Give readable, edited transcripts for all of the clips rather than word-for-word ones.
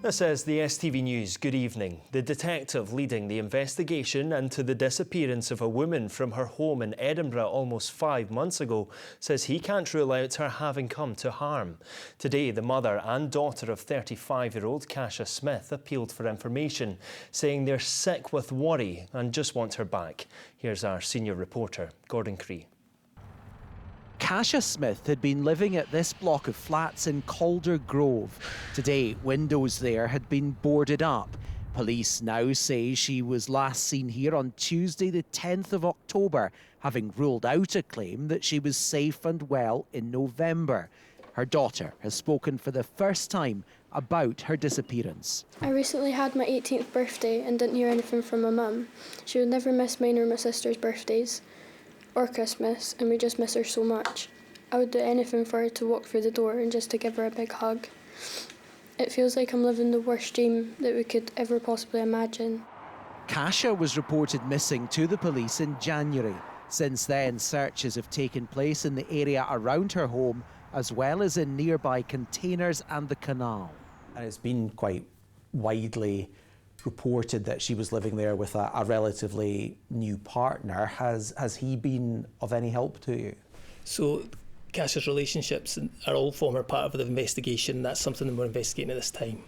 This is the STV News. Good evening. The detective leading the investigation into the disappearance of a woman from her home in Edinburgh almost 5 months ago says he can't rule out her having come to harm. Today, the mother and daughter of 35-year-old Kasia Smith appealed for information, saying they're sick with worry and just want her back. Here's our senior reporter, Gordon Cree. Kasia Smith had been living at this block of flats in Calder Grove. Today, windows there had been boarded up. Police now say she was last seen here on Tuesday the 10th of October, having ruled out a claim that she was safe and well in November. Her daughter has spoken for the first time about her disappearance. I recently had my 18th birthday and didn't hear anything from my mum. She would never miss mine or my sister's birthdays or Christmas, and we just miss her so much. I would do anything for her to walk through the door and just to give her a big hug. It feels like I'm living the worst dream that we could ever possibly imagine. Kasia was reported missing to the police in January. Since then, searches have taken place in the area around her home, as well as in nearby containers and the canal. And it's been quite widely reported that she was living there with a relatively new partner. Has he been of any help to you? So Kasia's relationships are all former part of the investigation. That's something that we're investigating at this time.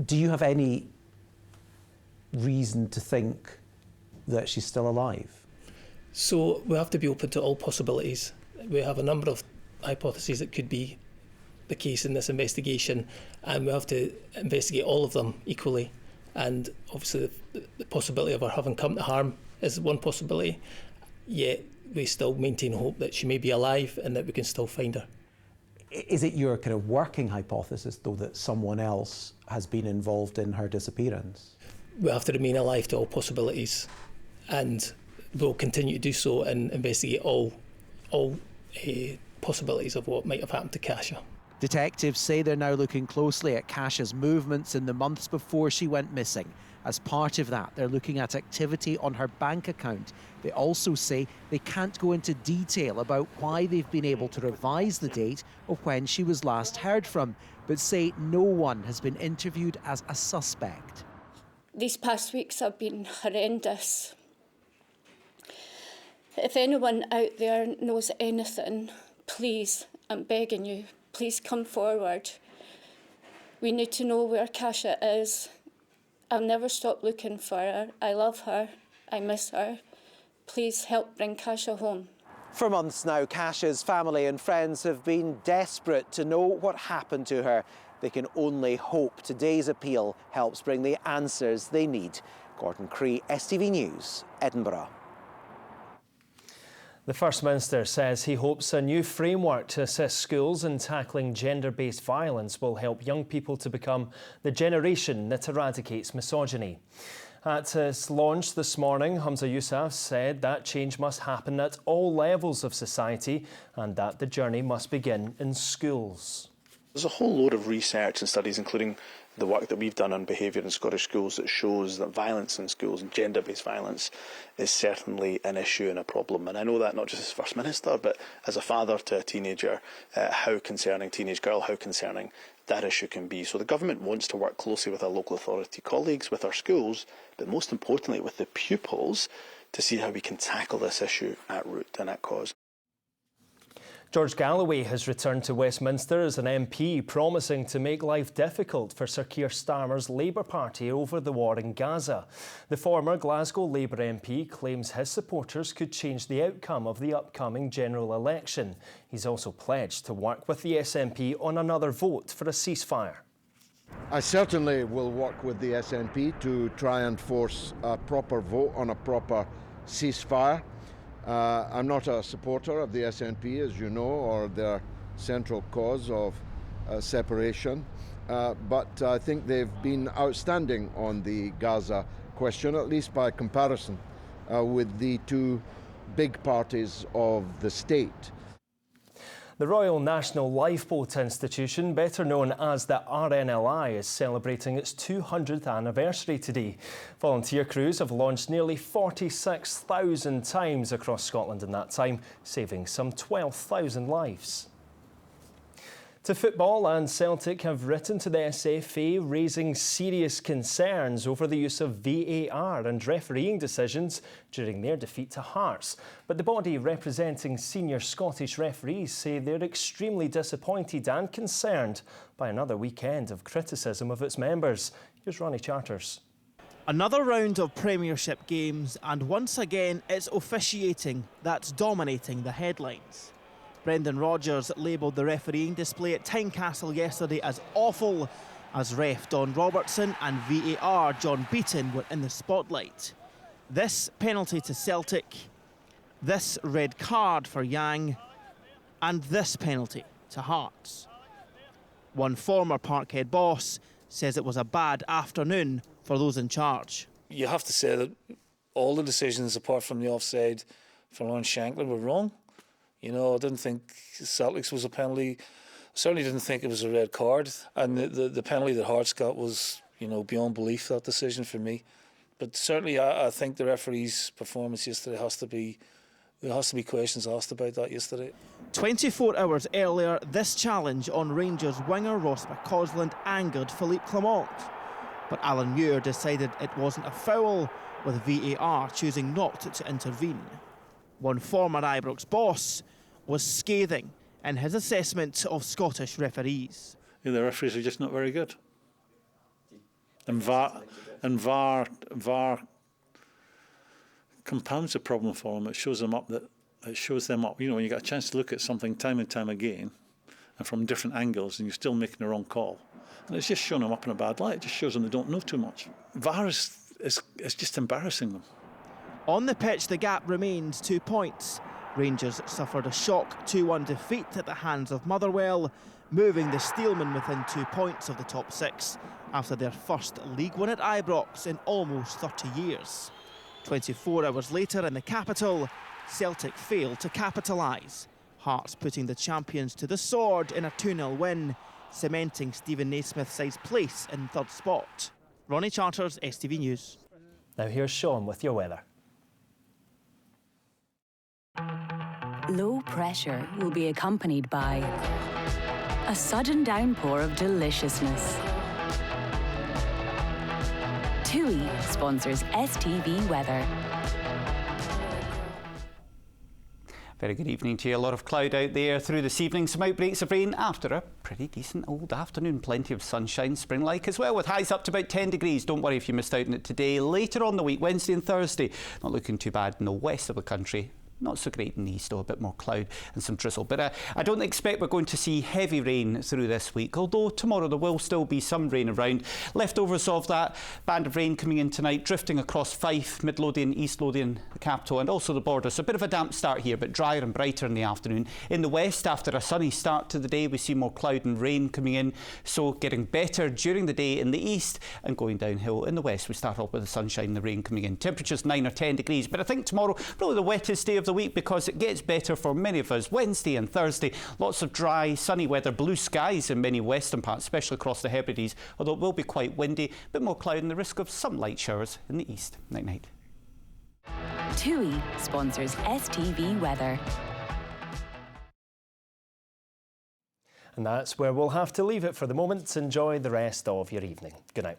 Do you have any reason to think that she's still alive? So we have to be open to all possibilities. We have a number of hypotheses that could be the case in this investigation, and we have to investigate all of them equally. And obviously the possibility of her having come to harm is one possibility, yet we still maintain hope that she may be alive and that we can still find her. Is it your kind of working hypothesis, though, that someone else has been involved in her disappearance? We have to remain alive to all possibilities, and we'll continue to do so and investigate all possibilities of what might have happened to Kasia. Detectives say they're now looking closely at Kasia's movements in the months before she went missing. As part of that, they're looking at activity on her bank account. They also say they can't go into detail about why they've been able to revise the date of when she was last heard from, but say no one has been interviewed as a suspect. These past weeks have been horrendous. If anyone out there knows anything, please, I'm begging you, please come forward. We need to know where Kasia is. I'll never stop looking for her. I love her. I miss her. Please help bring Kasia home. For months now, Kasia's family and friends have been desperate to know what happened to her. They can only hope today's appeal helps bring the answers they need. Gordon Cree, STV News, Edinburgh. The First Minister says he hopes a new framework to assist schools in tackling gender-based violence will help young people to become the generation that eradicates misogyny. At his launch this morning, Humza Yousaf said that change must happen at all levels of society and that the journey must begin in schools. There's a whole load of research and studies, including the work that we've done on behaviour in Scottish schools, that shows that violence in schools and gender-based violence is certainly an issue and a problem. And I know that not just as First Minister, but as a father to a teenager, how concerning, teenage girl, how concerning that issue can be. So the government wants to work closely with our local authority colleagues, with our schools, but most importantly with the pupils, to see how we can tackle this issue at root and at cause. George Galloway has returned to Westminster as an MP, promising to make life difficult for Sir Keir Starmer's Labour Party over the war in Gaza. The former Glasgow Labour MP claims his supporters could change the outcome of the upcoming general election. He's also pledged to work with the SNP on another vote for a ceasefire. I certainly will work with the SNP to try and force a proper vote on a proper ceasefire. I'm not a supporter of the SNP, as you know, or their central cause of separation, but I think they've been outstanding on the Gaza question, at least by comparison with the two big parties of the state. The Royal National Lifeboat Institution, better known as the RNLI, is celebrating its 200th anniversary today. Volunteer crews have launched nearly 46,000 times across Scotland in that time, saving some 12,000 lives. To football, and Celtic have written to the SFA raising serious concerns over the use of VAR and refereeing decisions during their defeat to Hearts. But the body representing senior Scottish referees say they're extremely disappointed and concerned by another weekend of criticism of its members. Here's Ronnie Charters. Another round of Premiership games, and once again it's officiating that's dominating the headlines. Brendan Rodgers labelled the refereeing display at Tynecastle yesterday as awful, as ref Don Robertson and VAR John Beaton were in the spotlight. This penalty to Celtic, this red card for Yang, and this penalty to Hearts. One former Parkhead boss says it was a bad afternoon for those in charge. You have to say that all the decisions apart from the offside for Lawrence Shankland were wrong. You know, I didn't think Celtic's was a penalty. I certainly didn't think it was a red card. And the penalty that Hearts got was, you know, beyond belief, that decision for me. But certainly I think the referee's performance yesterday there has to be questions asked about that yesterday. 24 hours earlier, this challenge on Rangers winger Ross McCausland angered Philippe Clement. But Alan Muir decided it wasn't a foul, with VAR choosing not to intervene. One former Ibrox boss was scathing in his assessment of Scottish referees. Yeah, the referees are just not very good. And VAR compounds the problem for them. It shows them up. You know, when you get a chance to look at something time and time again, and from different angles, and you're still making the wrong call, and it's just showing them up in a bad light. It just shows them they don't know too much. VAR is just embarrassing them. On the pitch, the gap remains 2 points. Rangers suffered a shock 2-1 defeat at the hands of Motherwell, moving the Steelmen within 2 points of the top six after their first League One at Ibrox in almost 30 years. 24 hours later in the capital, Celtic failed to capitalise. Hearts putting the champions to the sword in a 2-0 win, cementing Stephen Naismith's side's place in third spot. Ronnie Charters, STV News. Now here's Sean with your weather. Low pressure will be accompanied by a sudden downpour of deliciousness. TUI sponsors STV weather. Very good evening to you. A lot of cloud out there through this evening. Some outbreaks of rain after a pretty decent old afternoon. Plenty of sunshine, spring-like as well, with highs up to about 10 degrees. Don't worry if you missed out on it today. Later on the week, Wednesday and Thursday, not looking too bad in the west of the country. Not so great in the east, though, a bit more cloud and some drizzle. But I don't expect we're going to see heavy rain through this week, although tomorrow there will still be some rain around. Leftovers of that band of rain coming in tonight, drifting across Fife, Mid Lothian, East Lothian, the capital, and also the border. So a bit of a damp start here, but drier and brighter in the afternoon. In the west, after a sunny start to the day, we see more cloud and rain coming in. So getting better during the day in the east and going downhill in the west. We start off with the sunshine and the rain coming in. Temperatures 9 or 10 degrees. But I think tomorrow, probably the wettest day of the week, because it gets better for many of us. Wednesday and Thursday, lots of dry, sunny weather, blue skies in many western parts, especially across the Hebrides, although it will be quite windy, a bit more cloud and the risk of some light showers in the east. Night-night. TUI sponsors STV weather. And that's where we'll have to leave it for the moment. Enjoy the rest of your evening. Good night.